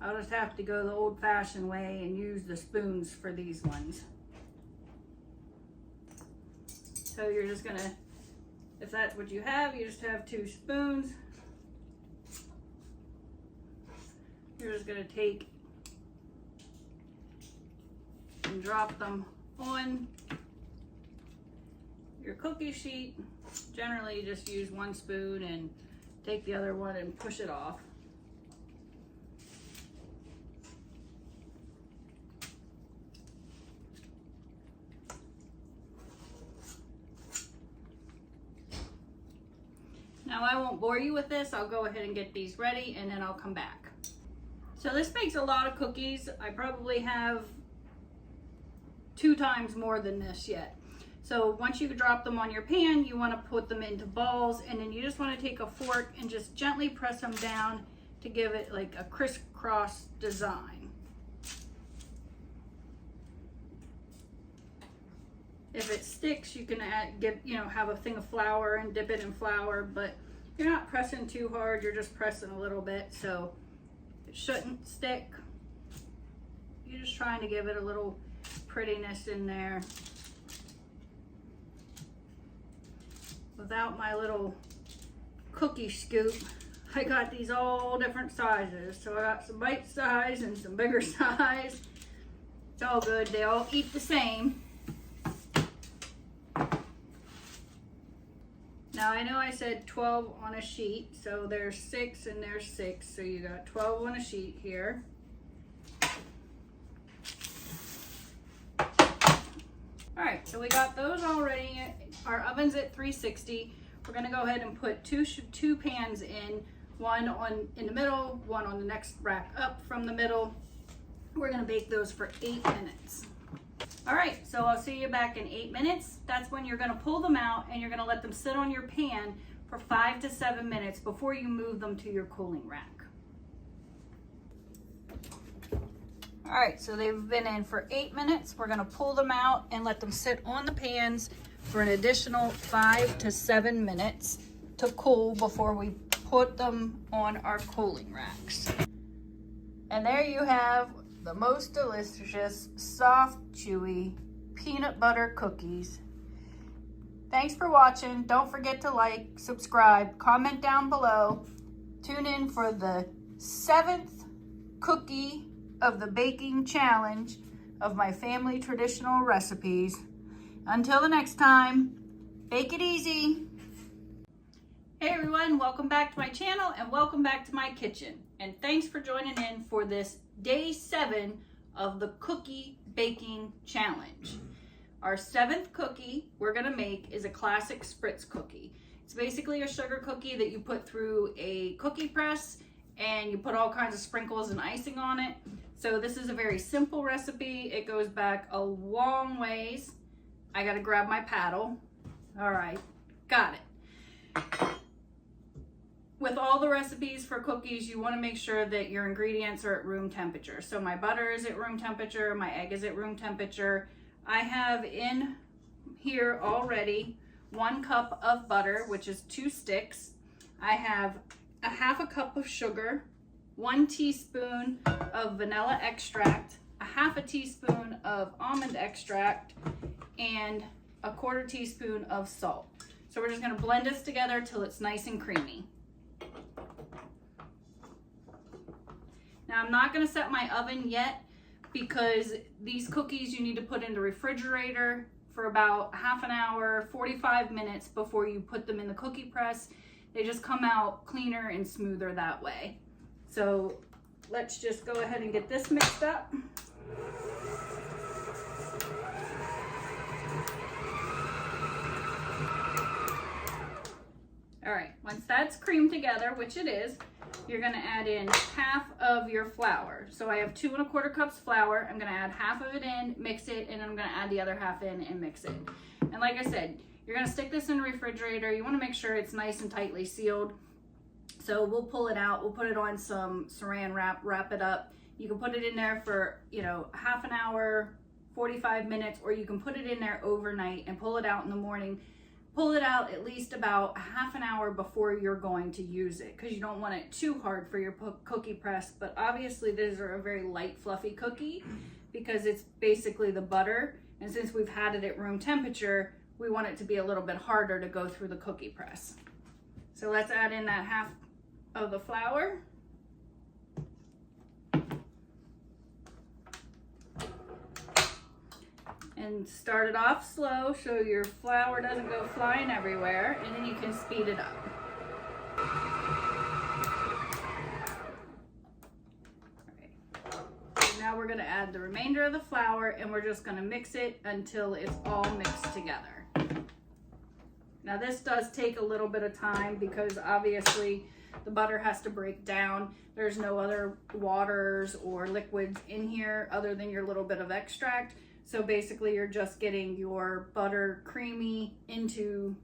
I'll just have to go the old-fashioned way and use the spoons for these ones. So you're just gonna, if that's what you have, you just have 2 spoons. You're just gonna take and drop them on your cookie sheet. Generally, you just use 1 spoon and take the other one and push it off. Now I won't bore you with this. I'll go ahead and get these ready and then I'll come back. So this makes a lot of cookies. I probably have 2 times more than this yet. So once you drop them on your pan, you want to put them into balls, and then you just want to take a fork and just gently press them down to give it like a crisscross design. If it sticks, you can have a thing of flour and dip it in flour, but you're not pressing too hard, you're just pressing a little bit, so it shouldn't stick. You're just trying to give it a little prettiness in there. Without my little cookie scoop, I got these all different sizes. So I got some bite size and some bigger size. It's all good, they all eat the same. Now I know I said 12 on a sheet, so there's 6 and there's 6, so you got 12 on a sheet here. All right, so we got those all ready. Our oven's at 360. We're gonna go ahead and put two pans in, one in the middle, one on the next rack up from the middle. We're gonna bake those for 8 minutes. All right, so I'll see you back in 8 minutes. That's when you're gonna pull them out and you're gonna let them sit on your pan for 5 to 7 minutes before you move them to your cooling rack. All right, so they've been in for 8 minutes. We're gonna pull them out and let them sit on the pans for an additional 5 to 7 minutes to cool before we put them on our cooling racks. And there you have the most delicious, soft, chewy peanut butter cookies. Thanks for watching. Don't forget to like, subscribe, comment down below. Tune in for the 7th cookie of the baking challenge of my family traditional recipes. Until the next time, bake it easy. Hey everyone, welcome back to my channel and welcome back to my kitchen. And thanks for joining in for this day 7 of the cookie baking challenge. Our 7th cookie we're gonna make is a classic Spritz cookie. It's basically a sugar cookie that you put through a cookie press and you put all kinds of sprinkles and icing on it. So this is a very simple recipe. It goes back a long ways. I gotta grab my paddle. All right, got it. With all the recipes for cookies, you wanna make sure that your ingredients are at room temperature. So my butter is at room temperature, my egg is at room temperature. I have in here already 1 cup of butter, which is 2 sticks. I have a half a cup of sugar, 1 teaspoon of vanilla extract, a half a teaspoon of almond extract, and a 1/4 teaspoon of salt. So we're just gonna blend this together till it's nice and creamy. Now I'm not gonna set my oven yet because these cookies you need to put in the refrigerator for about half an hour, 45 minutes before you put them in the cookie press. They just come out cleaner and smoother that way. So let's just go ahead and get this mixed up. All right, once that's creamed together, which it is, you're gonna add in half of your flour. So I have 2 1/4 cups flour. I'm gonna add half of it in, mix it, and I'm gonna add the other half in and mix it. And like I said, you're gonna stick this in the refrigerator. You wanna make sure it's nice and tightly sealed. So we'll pull it out, we'll put it on some saran wrap, wrap it up. You can put it in there for, you know, half an hour, 45 minutes, or you can put it in there overnight and pull it out in the morning. Pull it out at least about half an hour before you're going to use it, because you don't want it too hard for your cookie press. But obviously these are a very light, fluffy cookie because it's basically the butter. And since we've had it at room temperature, we want it to be a little bit harder to go through the cookie press. So let's add in that half of the flour. And start it off slow so your flour doesn't go flying everywhere, and then you can speed it up. So now we're going to add the remainder of the flour, and we're just going to mix it until it's all mixed together. Now this does take a little bit of time because obviously the butter has to break down. There's no other waters or liquids in here other than your little bit of extract. So basically you're just getting your butter creamy into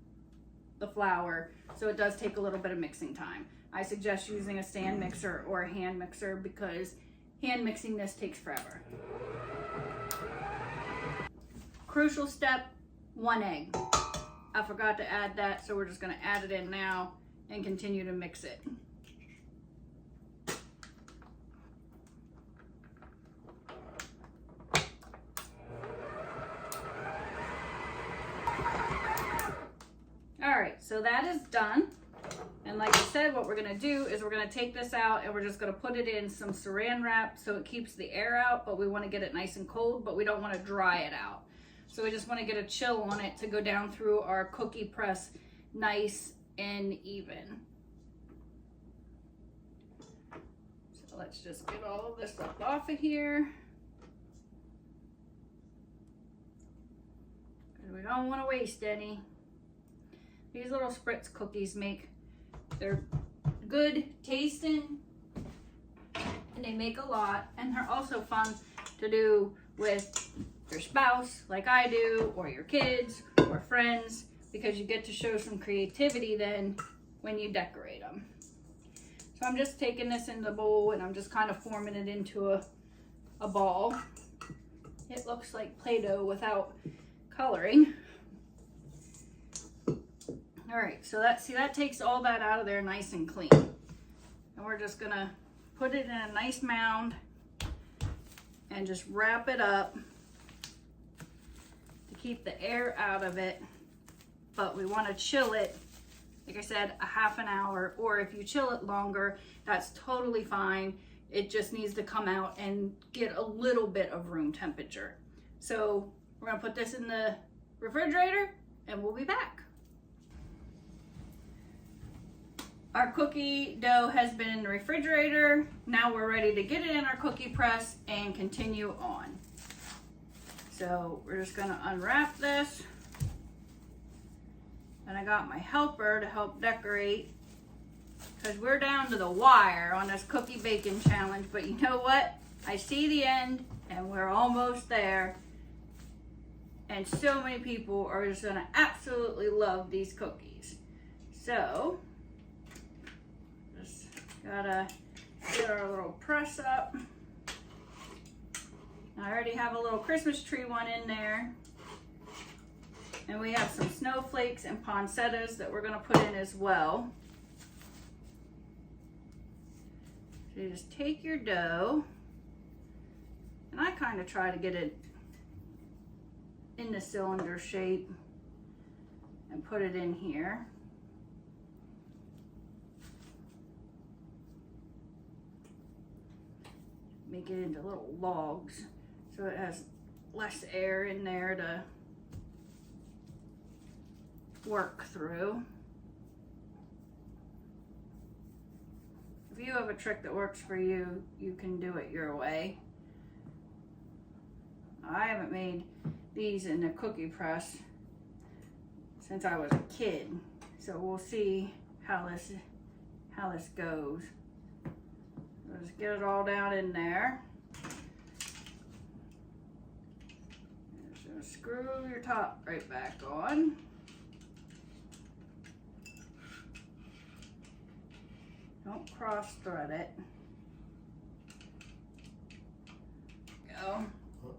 the flour. So it does take a little bit of mixing time. I suggest using a stand mixer or a hand mixer because hand mixing this takes forever. Crucial step, 1 egg. I forgot to add that, so we're just gonna add it in now and continue to mix it. All right, so that is done. And like I said, what we're gonna do is we're gonna take this out and we're just gonna put it in some saran wrap so it keeps the air out, but we wanna get it nice and cold, but we don't wanna dry it out. So we just wanna get a chill on it to go down through our cookie press nice and even. So let's just get all of this up off of here. We don't wanna waste any. These little Spritz cookies they're good tasting and they make a lot, and they're also fun to do with your spouse like I do, or your kids or friends, because you get to show some creativity then when you decorate them. So I'm just taking this in the bowl and I'm just kind of forming it into a ball. It looks like Play-Doh without coloring. All right, so that takes all that out of there nice and clean. And we're just gonna put it in a nice mound and just wrap it up to keep the air out of it. But we wanna chill it, like I said, a half an hour, or if you chill it longer, that's totally fine. It just needs to come out and get a little bit of room temperature. So we're gonna put this in the refrigerator and we'll be back. Our cookie dough has been in the refrigerator. Now we're ready to get it in our cookie press and continue on. So we're just gonna unwrap this. And I got my helper to help decorate because we're down to the wire on this cookie baking challenge. But you know what? I see the end and we're almost there. And so many people are just gonna absolutely love these cookies. So, gotta get our little press up. I already have a little Christmas tree one in there. And we have some snowflakes and poinsettias that we're gonna put in as well. So you just take your dough, and I kind of try to get it in the cylinder shape and put it in here. Make it into little logs so it has less air in there to work through. If you have a trick that works for you, you can do it your way. I haven't made these in the cookie press since I was a kid, so we'll see how this goes. Just get it all down in there. Just gonna screw your top right back on. Don't cross thread it. Go.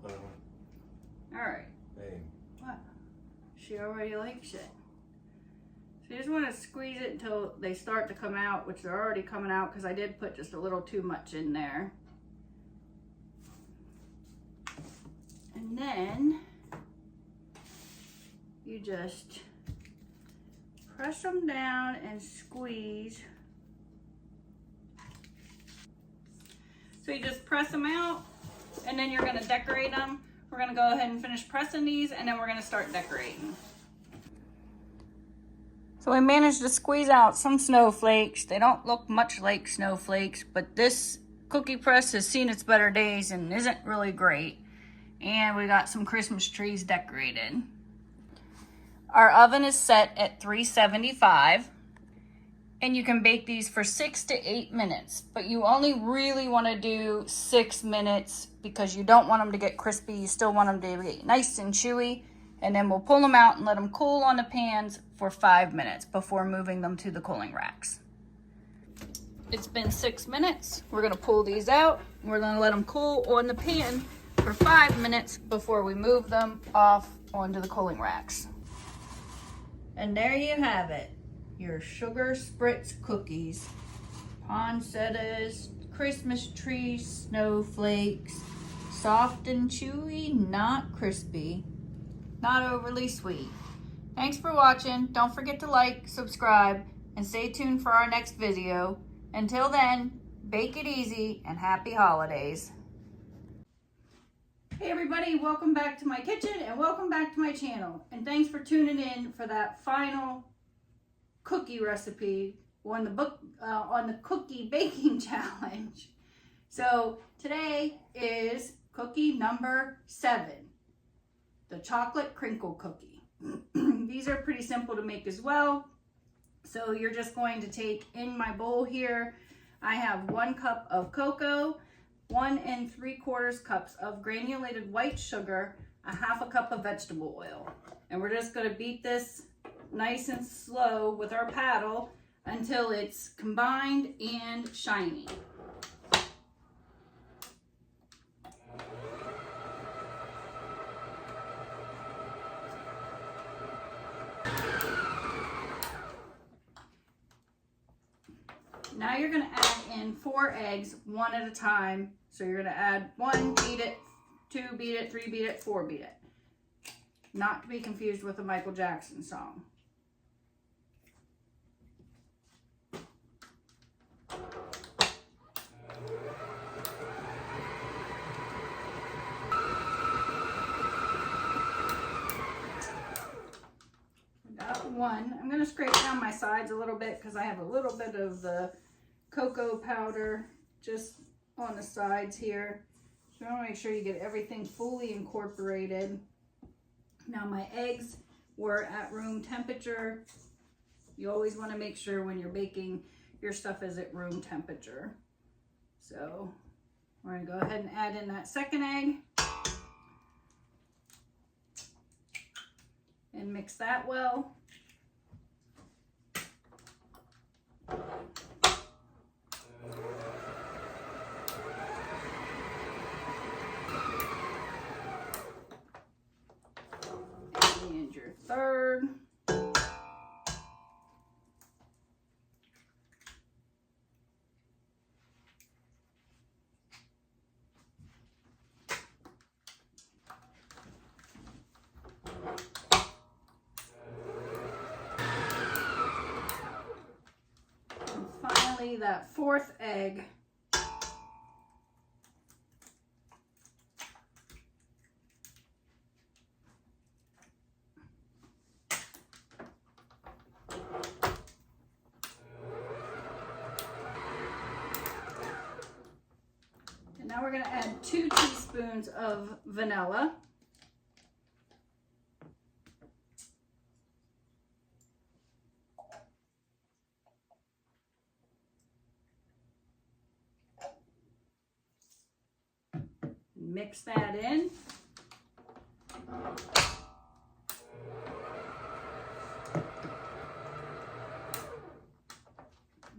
All right. Hey. What? She already likes it. So you just want to squeeze it until they start to come out, which they're already coming out because I did put just a little too much in there. And then you just press them down and squeeze. So you just press them out, and then you're going to decorate them. We're going to go ahead and finish pressing these, and then we're going to start decorating. So we managed to squeeze out some snowflakes. They don't look much like snowflakes, but this cookie press has seen its better days and isn't really great. And we got some Christmas trees decorated. Our oven is set at 375. And you can bake these for 6 to 8 minutes, but you only really want to do 6 minutes because you don't want them to get crispy. You still want them to be nice and chewy. And then we'll pull them out and let them cool on the pans for 5 minutes before moving them to the cooling racks. It's been 6 minutes. We're going to pull these out. We're going to let them cool on the pan for 5 minutes before we move them off onto the cooling racks. And there you have it. Your sugar Spritz cookies. Poinsettias, Christmas trees, snowflakes. Soft and chewy, not crispy. Not overly sweet. Thanks for watching. Don't forget to like, subscribe, and stay tuned for our next video. Until then, bake it easy and happy holidays. Hey everybody, welcome back to my kitchen and welcome back to my channel. And thanks for tuning in for that final cookie recipe on the cookie baking challenge. So today is cookie number 7, the chocolate crinkle cookie. These are pretty simple to make as well. So you're just going to take, in my bowl here, I have 1 cup of cocoa, 1 3/4 cups of granulated white sugar, a 1/2 cup of vegetable oil. And we're just going to beat this nice and slow with our paddle until it's combined and shiny. Now you're going to add in 4 eggs, 1 at a time. So you're going to add 1, beat it, 2, beat it, 3, beat it, 4, beat it. Not to be confused with a Michael Jackson song. Got 1. I'm going to scrape down my sides a little bit because I have a little bit of the cocoa powder just on the sides here. So I want to make sure you get everything fully incorporated. Now my eggs were at room temperature. You always want to make sure when you're baking your stuff is at room temperature. So we're going to go ahead and add in that 2nd egg and mix that well. And your 3rd. And finally, that 4th egg. Now we're going to add 2 teaspoons of vanilla. mix that in.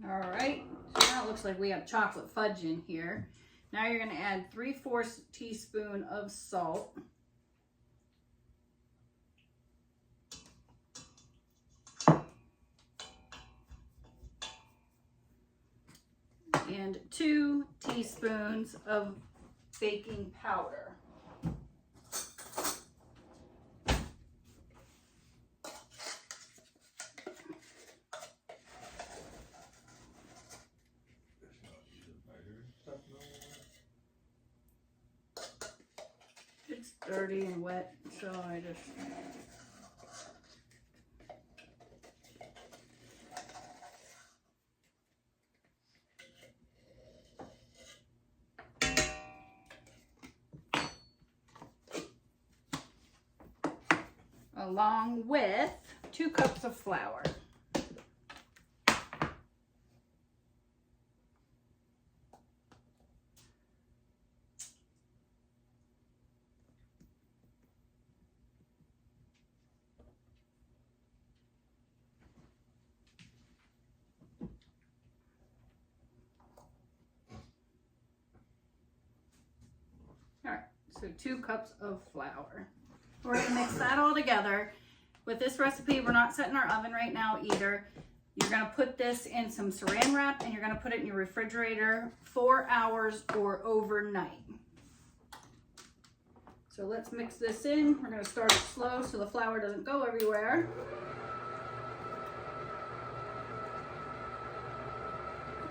All right, so now it looks like we have chocolate fudge in here. Now you're going to add 3/4 teaspoon of salt. And 2 teaspoons of baking powder. It's dirty and wet, so I just... along with 2 cups of flour. All right, so 2 cups of flour. We're gonna mix that all together. With this recipe, we're not setting our oven right now either. You're gonna put this in some saran wrap and you're gonna put it in your refrigerator 4 hours or overnight. So let's mix this in. We're gonna start it slow so the flour doesn't go everywhere.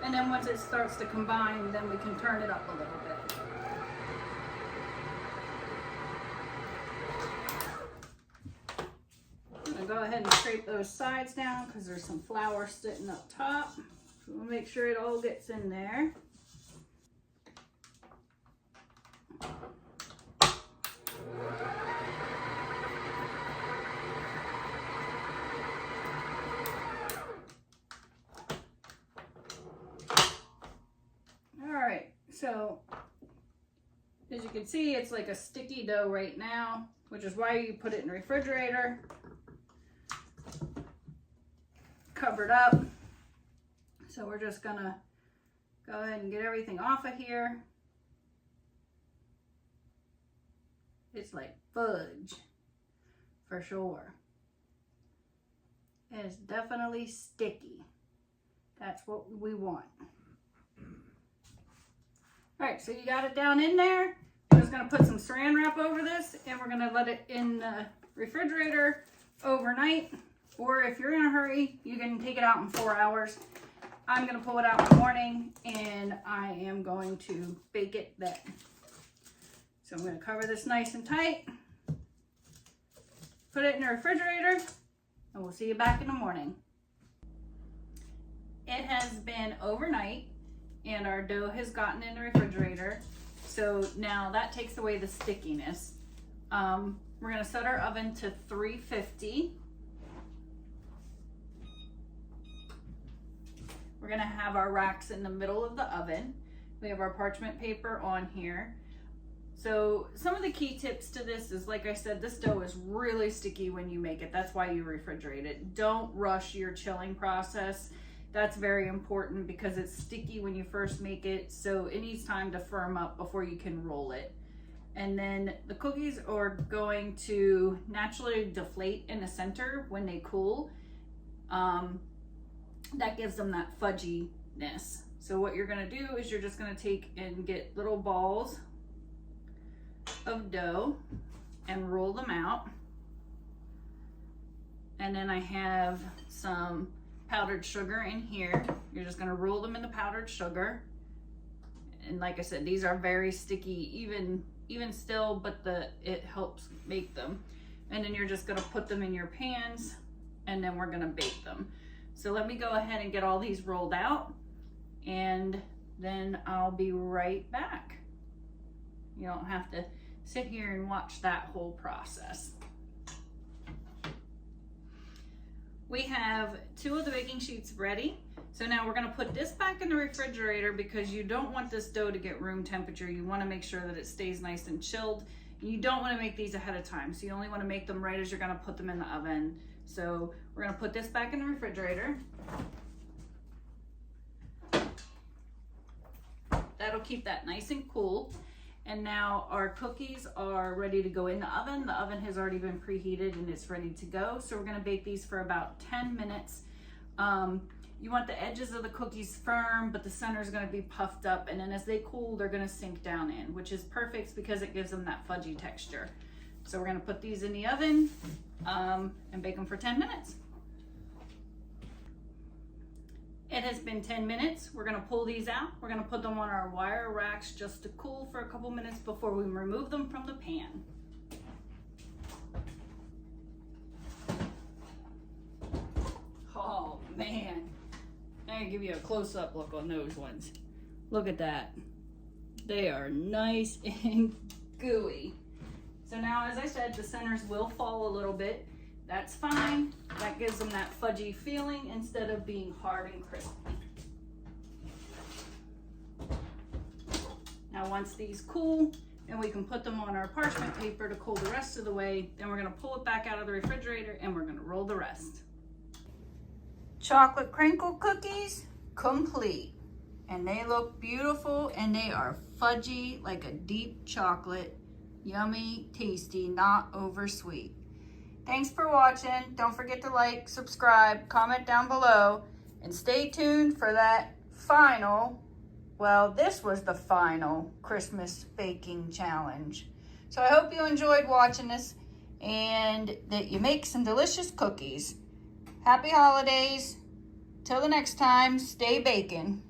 And then once it starts to combine, then we can turn it up a little bit. Go ahead and scrape those sides down because there's some flour sitting up top. So we'll make sure it all gets in there. All right, so as you can see, it's like a sticky dough right now, which is why you put it in the refrigerator. Covered up. So we're just gonna go ahead and get everything off of here. It's like fudge for sure. It is definitely sticky. That's what we want. All right, so you got it down in there. I'm just gonna put some saran wrap over this and we're gonna let it in the refrigerator overnight. Or if you're in a hurry, you can take it out in 4 hours. I'm gonna pull it out in the morning and I am going to bake it then. So I'm gonna cover this nice and tight, put it in the refrigerator, and we'll see you back in the morning. It has been overnight and our dough has gotten in the refrigerator. So now that takes away the stickiness. We're gonna set our oven to 350. We're gonna have our racks in the middle of the oven. We have our parchment paper on here. So some of the key tips to this is, like I said, this dough is really sticky when you make it. That's why you refrigerate it. Don't rush your chilling process. That's very important because it's sticky when you first make it. So it needs time to firm up before you can roll it. And then the cookies are going to naturally deflate in the center when they cool. That gives them that fudginess. So what you're gonna do is you're just gonna take and get little balls of dough and roll them out. And then I have some powdered sugar in here. You're just gonna roll them in the powdered sugar. And like I said, these are very sticky, even still, but it helps make them. And then you're just gonna put them in your pans and then we're gonna bake them. So let me go ahead and get all these rolled out and then I'll be right back. You don't have to sit here and watch that whole process. We have 2 of the baking sheets ready. So now we're gonna put this back in the refrigerator because you don't want this dough to get room temperature. You wanna make sure that it stays nice and chilled. You don't wanna make these ahead of time. So you only wanna make them right as you're gonna put them in the oven. So we're gonna put this back in the refrigerator. That'll keep that nice and cool. And now our cookies are ready to go in the oven. The oven has already been preheated and it's ready to go. So we're gonna bake these for about 10 minutes. You want the edges of the cookies firm, but the center is gonna be puffed up. And then as they cool, they're gonna sink down in, which is perfect because it gives them that fudgy texture. So we're gonna put these in the oven and bake them for 10 minutes. It has been 10 minutes. We're gonna pull these out. We're gonna put them on our wire racks just to cool for a couple minutes before we remove them from the pan. Oh man, I'm gonna give you a close-up look on those ones. Look at that. They are nice and gooey. So now, as I said, the centers will fall a little bit. That's fine. That gives them that fudgy feeling instead of being hard and crispy. Now once these cool, and we can put them on our parchment paper to cool the rest of the way, then we're gonna pull it back out of the refrigerator and we're gonna roll the rest. Chocolate crinkle cookies, complete. And they look beautiful and they are fudgy like a deep chocolate. Yummy, tasty, not over sweet. Thanks for watching. Don't forget to like, subscribe, comment down below, and stay tuned for that final, well, this was the final Christmas baking challenge. So I hope you enjoyed watching this and that you make some delicious cookies. Happy holidays. Till the next time, stay baking.